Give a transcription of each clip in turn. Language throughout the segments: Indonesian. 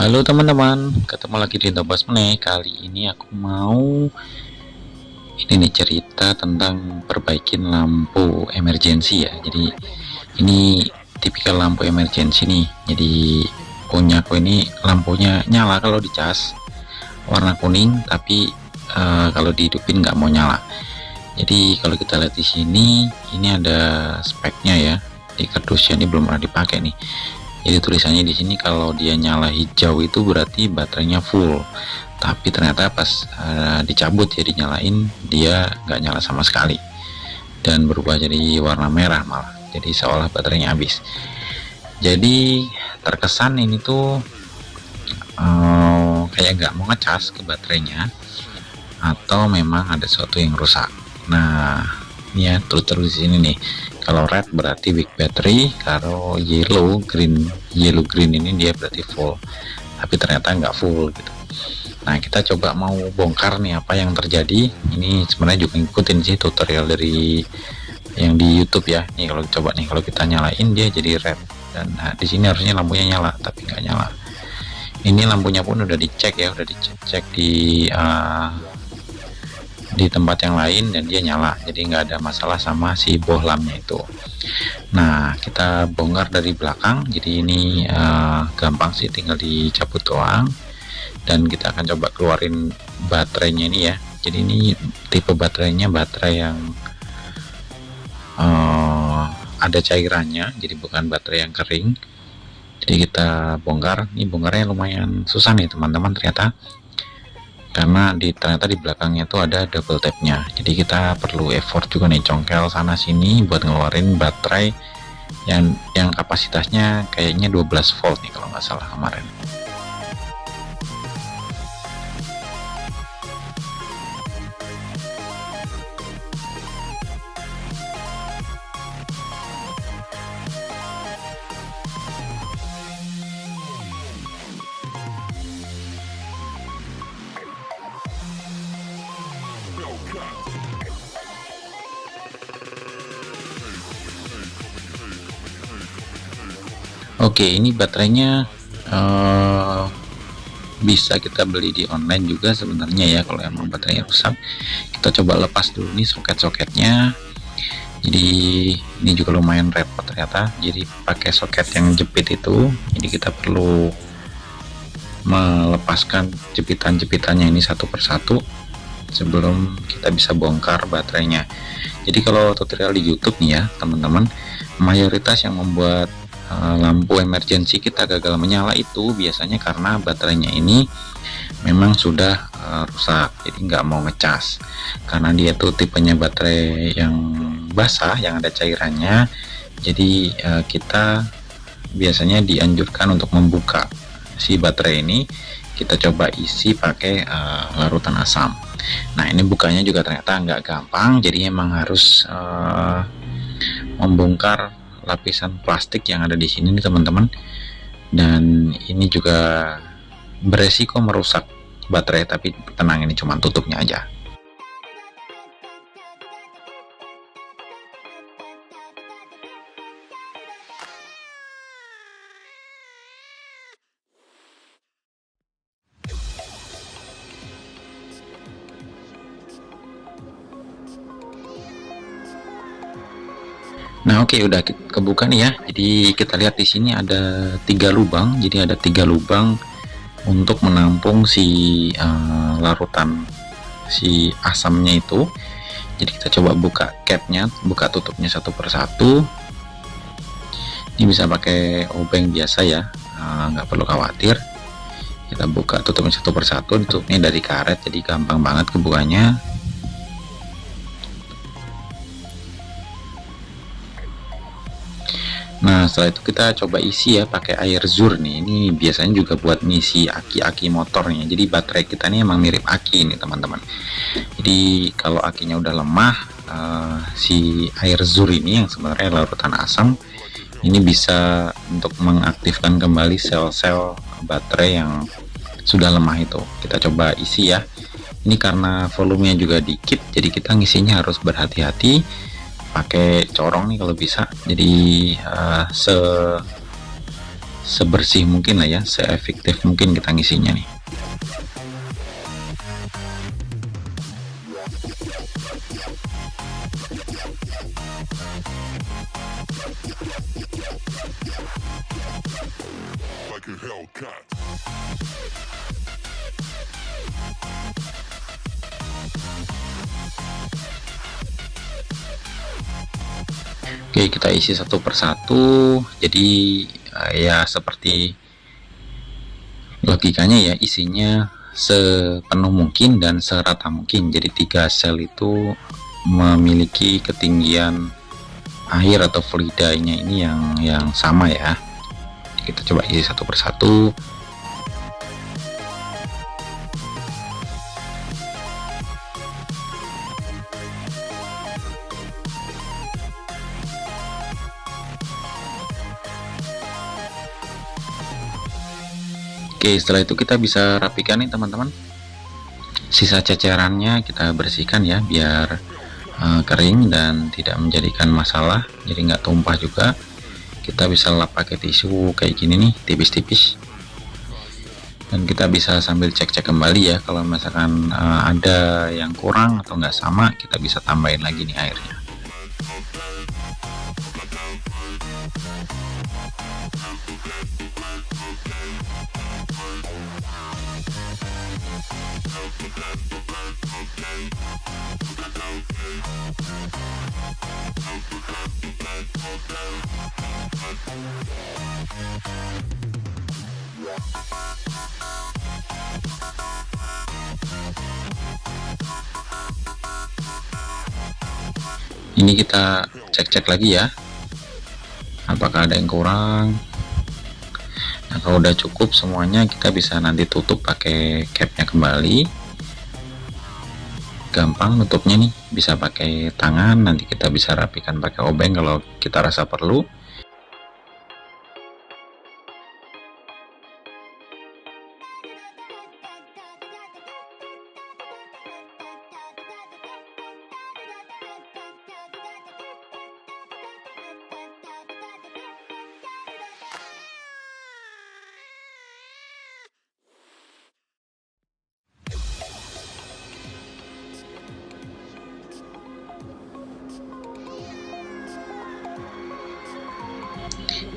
Halo teman-teman, ketemu lagi di Tobas Meneh. Kali ini aku mau ini nih cerita tentang perbaikin lampu emergency ya. Jadi ini tipikal lampu emergency nih. Jadi punya aku ini lampunya nyala kalau dicas warna kuning, tapi kalau dihidupin nggak mau nyala. Jadi kalau kita lihat di sini, ini ada speknya ya. Di kardusnya ini belum pernah dipakai nih. Jadi tulisannya di sini kalau dia nyala hijau itu berarti baterainya full, tapi ternyata pas dicabut ya dinyalain dia nggak nyala sama sekali dan berubah jadi warna merah malah, jadi seolah baterainya habis. Jadi terkesan ini tuh kayak nggak mau ngecas ke baterainya atau memang ada sesuatu yang rusak. Nah ini ya terus di sini nih, kalau red berarti weak battery, kalau yellow green ini dia berarti full, tapi ternyata nggak full gitu. Nah kita coba mau bongkar nih apa yang terjadi. Ini sebenarnya juga ngikutin sih tutorial dari yang di YouTube ya. Nih kalau coba nih, kalau kita nyalain dia jadi red, dan di sini harusnya lampunya nyala tapi nggak nyala. Ini lampunya pun udah dicek ya, udah dicek di tempat yang lain dan dia nyala, jadi nggak ada masalah sama si bohlamnya itu. Nah kita bongkar dari belakang, jadi ini gampang sih, tinggal dicabut doang, dan kita akan coba keluarin baterainya ini ya. Jadi ini tipe baterainya baterai yang ada cairannya, jadi bukan baterai yang kering. Jadi kita bongkar. Ini bongkarnya lumayan susah nih teman-teman ternyata, karena ternyata di belakangnya itu ada double tapnya. Jadi kita perlu effort juga nih, congkel sana sini buat ngeluarin baterai yang kapasitasnya kayaknya 12 volt nih kalau nggak salah kemarin. Oke, ini baterainya bisa kita beli di online juga sebenarnya ya. Kalau emang baterainya rusak, kita coba lepas dulu nih soket-soketnya. Jadi ini juga lumayan repot ternyata, jadi pakai soket yang jepit itu. Jadi kita perlu melepaskan jepitan-jepitannya ini satu persatu sebelum kita bisa bongkar baterainya. Jadi kalau tutorial di YouTube nih ya teman-teman, mayoritas yang membuat lampu emergency kita gagal menyala itu biasanya karena baterainya ini memang sudah rusak, jadi nggak mau ngecas karena dia tuh tipenya baterai yang basah yang ada cairannya. Jadi kita biasanya dianjurkan untuk membuka si baterai ini. Kita coba isi pakai larutan asam. Nah ini bukanya juga ternyata nggak gampang, jadi emang harus membongkar lapisan plastik yang ada di sini nih teman-teman, dan ini juga beresiko merusak baterai, tapi tenang, ini cuma tutupnya aja. Nah oke, udah kebuka nih ya. Jadi kita lihat di sini ada 3 lubang. Jadi ada 3 lubang untuk menampung si larutan si asamnya itu. Jadi kita coba buka capnya, buka tutupnya satu persatu. Ini bisa pakai obeng biasa ya, nggak perlu khawatir. Kita buka tutupnya satu persatu. Tutupnya dari karet, jadi gampang banget kebukanya. Nah setelah itu kita coba isi ya pakai air zur nih. Ini biasanya juga buat ngisi aki-aki motornya. Jadi baterai kita ini emang mirip aki nih teman-teman. Jadi kalau akinya udah lemah, si air zur ini yang sebenarnya larutan asam ini bisa untuk mengaktifkan kembali sel-sel baterai yang sudah lemah itu. Kita coba isi ya. Ini karena volumenya juga dikit, jadi kita ngisinya harus berhati-hati, pakai corong nih kalau bisa. Jadi sebersih mungkin lah ya, seefektif mungkin kita ngisinya nih. Oke, kita isi satu persatu. Jadi ya seperti logikanya ya, isinya sepenuh mungkin dan serata mungkin. Jadi 3 sel itu memiliki ketinggian air atau fluidanya ini yang sama ya. Kita coba isi satu persatu. Oke, setelah itu kita bisa rapikan nih teman-teman. Sisa cecerannya kita bersihkan ya, biar kering dan tidak menjadikan masalah, jadi nggak tumpah juga. Kita bisa lap pakai tisu kayak gini nih, tipis-tipis. Dan kita bisa sambil cek-cek kembali ya, kalau misalkan ada yang kurang atau nggak sama, kita bisa tambahin lagi nih airnya. Ini kita cek-cek lagi ya, apakah ada yang kurang. Nah, kalau udah cukup semuanya, kita bisa nanti tutup pakai capnya kembali. Gampang nutupnya nih, bisa pakai tangan, nanti kita bisa rapikan pakai obeng kalau kita rasa perlu.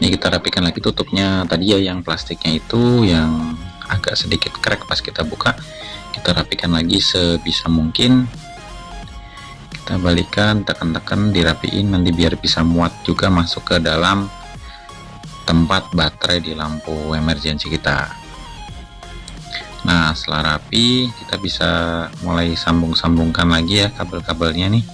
Ini kita rapikan lagi tutupnya tadi ya, yang plastiknya itu yang agak sedikit crack pas kita buka, kita rapikan lagi sebisa mungkin. Kita balikan, tekan-tekan, dirapiin nanti biar bisa muat juga masuk ke dalam tempat baterai di lampu emergensi kita. Nah, setelah rapi, kita bisa mulai sambung-sambungkan lagi ya kabel-kabelnya nih.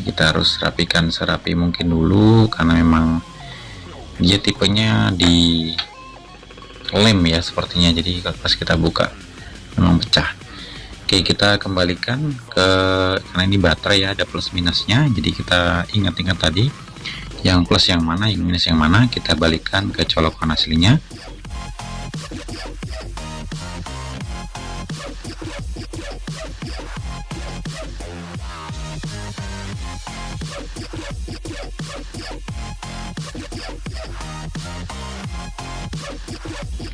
Kita harus rapikan serapi mungkin dulu, karena memang dia tipenya di lem ya sepertinya, jadi pas kita buka memang pecah. Oke, kita kembalikan ke, karena ini baterai ya, ada plus minusnya, jadi kita ingat-ingat tadi yang plus yang mana, yang minus yang mana, kita balikan ke colokan aslinya.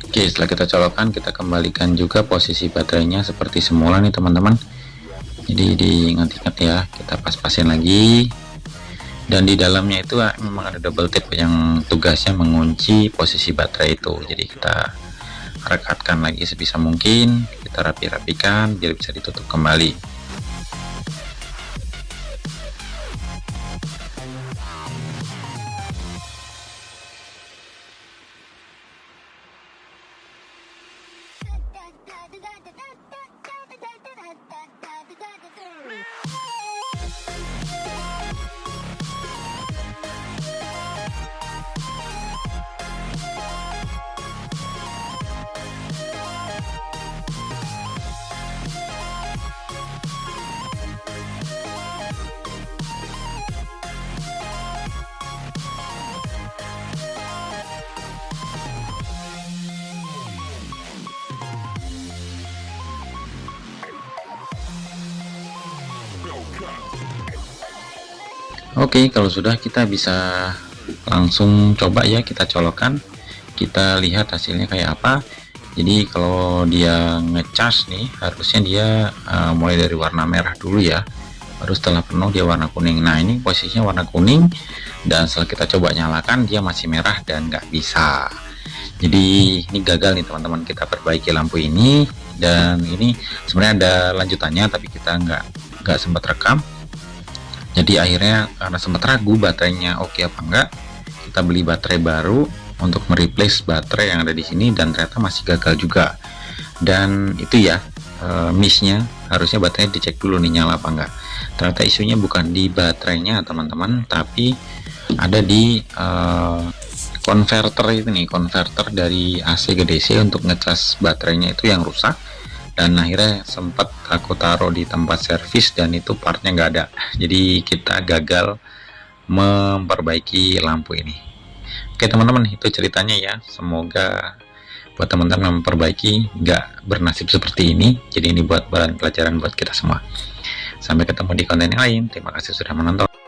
Oke, setelah kita colokkan, kita kembalikan juga posisi baterainya seperti semula nih teman-teman. Jadi diingat-ingat ya, kita pas-pasin lagi. Dan di dalamnya itu memang ada double tip yang tugasnya mengunci posisi baterai itu. Jadi kita rekatkan lagi sebisa mungkin, kita rapi-rapikan biar bisa ditutup kembali. Oke, kalau sudah, kita bisa langsung coba ya, kita colokkan, kita lihat hasilnya kayak apa. Jadi kalau dia ngecas nih, harusnya dia mulai dari warna merah dulu ya, baru setelah penuh dia warna kuning. Nah ini posisinya warna kuning, dan setelah kita coba nyalakan dia masih merah dan nggak bisa. Jadi ini gagal nih teman-teman, kita perbaiki lampu ini. Dan ini sebenarnya ada lanjutannya, tapi kita nggak sempat rekam. Jadi akhirnya karena sempat ragu baterainya oke apa enggak, kita beli baterai baru untuk mereplace baterai yang ada di sini, dan ternyata masih gagal juga. Dan itu ya, missnya harusnya baterainya dicek dulu nih nyala apa enggak. Ternyata isunya bukan di baterainya teman-teman, tapi ada di konverter itu nih, konverter dari AC ke DC untuk ngecas baterainya itu yang rusak. Dan akhirnya sempat aku taruh di tempat servis dan itu partnya nggak ada, jadi kita gagal memperbaiki lampu ini. Oke teman-teman, itu ceritanya ya, semoga buat teman-teman memperbaiki nggak bernasib seperti ini. Jadi ini buat bahan pelajaran buat kita semua. Sampai ketemu di konten yang lain, terima kasih sudah menonton.